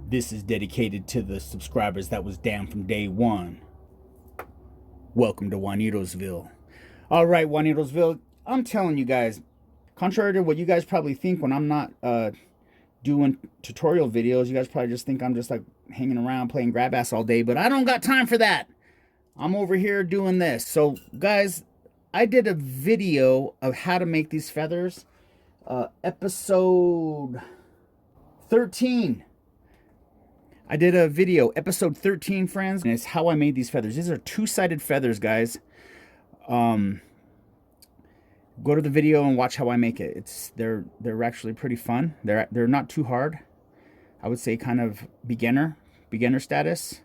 This is dedicated to the subscribers that was down from day one. Welcome to Juanitosville. All right, Juanitosville, I'm telling you guys, contrary to what you guys probably think when I'm not doing tutorial videos, you guys probably just think I'm just like hanging around playing grab ass all day, but I don't got time for that. I'm over here doing this. So guys, I did a video of how to make these feathers, episode 13. I did a video, episode 13, friends, and it's how I made these feathers. These are two-sided feathers, guys. Go to the video and watch how I make it. They're actually pretty fun. They're not too hard. I would say kind of beginner status,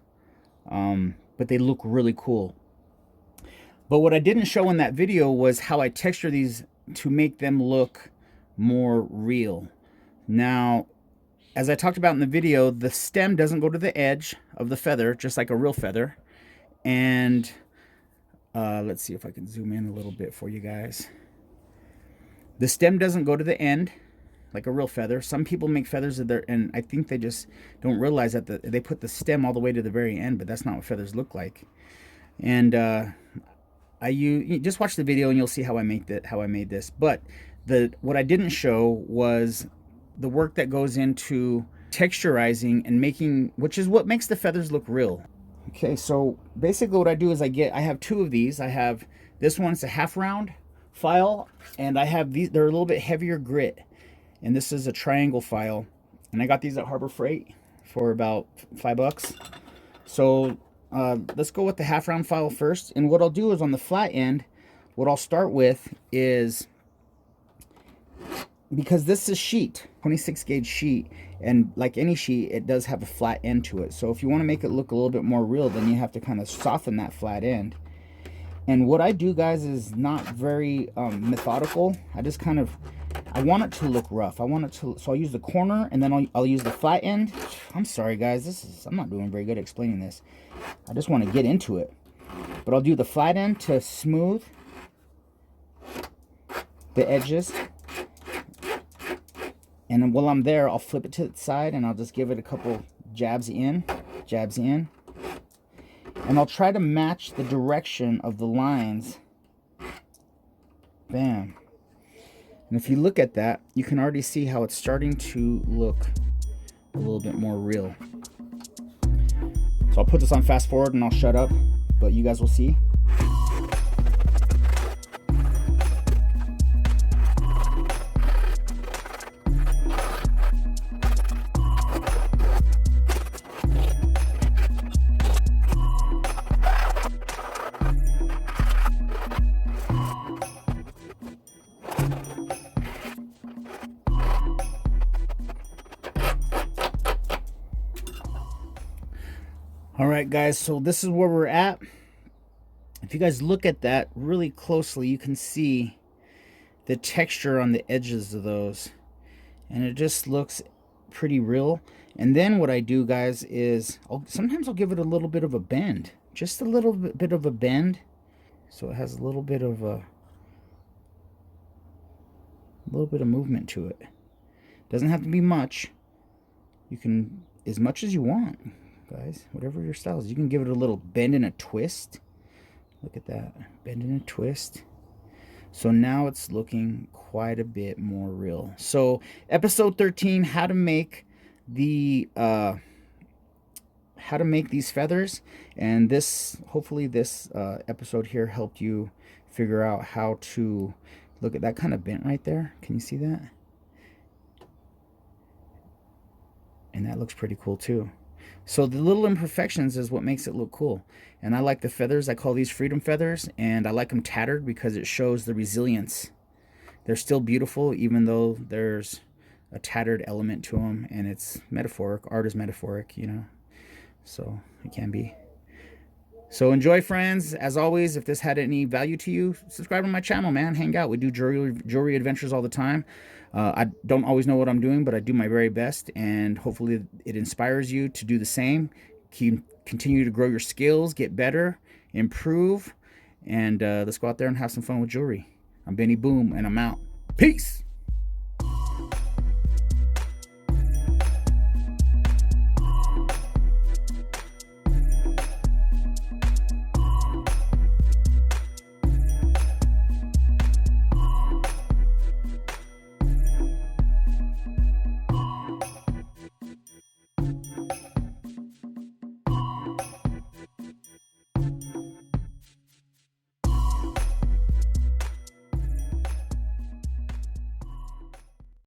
but they look really cool. But what I didn't show in that video was how I texture these to make them look more real. Now, as I talked about in the video, the stem doesn't go to the edge of the feather, just like a real feather. And let's see if I can zoom in a little bit for you guys. The stem doesn't go to the end like a real feather. Some people make feathers that and I think they just don't realize that they put the stem all the way to the very end, but that's not what feathers look like. And you just watch the video and you'll see how I made this. But what I didn't show was the work that goes into texturizing and making, which is what makes the feathers look real. Okay, so basically what I do is I have two of these. I have this one, it's a half round file, and I have these, they're a little bit heavier grit, and this is a triangle file, and I got these at Harbor Freight for about $5. So let's go with the half round file first. And what I'll do is on the flat end, what I'll start with is, because this is sheet, 26 gauge sheet, and like any sheet, it does have a flat end to it. So if you want to make it look a little bit more real, then you have to kind of soften that flat end. And what I do, guys, is not very methodical. I want it to look rough. So I'll use the corner, and then I'll use the flat end. I'm sorry, guys, I'm not doing very good at explaining this. I just want to get into it. But I'll do the flat end to smooth the edges. And then while I'm there, I'll flip it to the side and I'll just give it a couple jabs in. And I'll try to match the direction of the lines. Bam. And if you look at that, you can already see how it's starting to look a little bit more real. So I'll put this on fast forward and I'll shut up, but you guys will see. All right, guys, so this is where we're at. If you guys look at that really closely, you can see the texture on the edges of those, and it just looks pretty real. And then what I do, guys, is sometimes I'll give it a little bit of a bend, just a little bit of a bend, so it has a little bit of movement to it. Doesn't have to be much. You can, as much as you want, guys, whatever your style is. You can give it a little bend and a twist. Look at that, bend and a twist. So now it's looking quite a bit more real. So episode 13, how to make these feathers. And hopefully this episode here helped you figure out how to look at that kind of bent right there. Can you see that? And that looks pretty cool too. So the little imperfections is what makes it look cool. And I like the feathers. I call these freedom feathers, and I like them tattered because it shows the resilience. They're still beautiful even though there's a tattered element to them, and it's metaphoric. Art is metaphoric, you know, so it can be. So enjoy, friends. As always, if this had any value to you, subscribe to my channel, man. Hang out. We do jewelry adventures all the time. I don't always know what I'm doing, but I do my very best, and hopefully it inspires you to do the same. Continue to grow your skills, get better, improve, and let's go out there and have some fun with jewelry. I'm Benny Boom, and I'm out. Peace!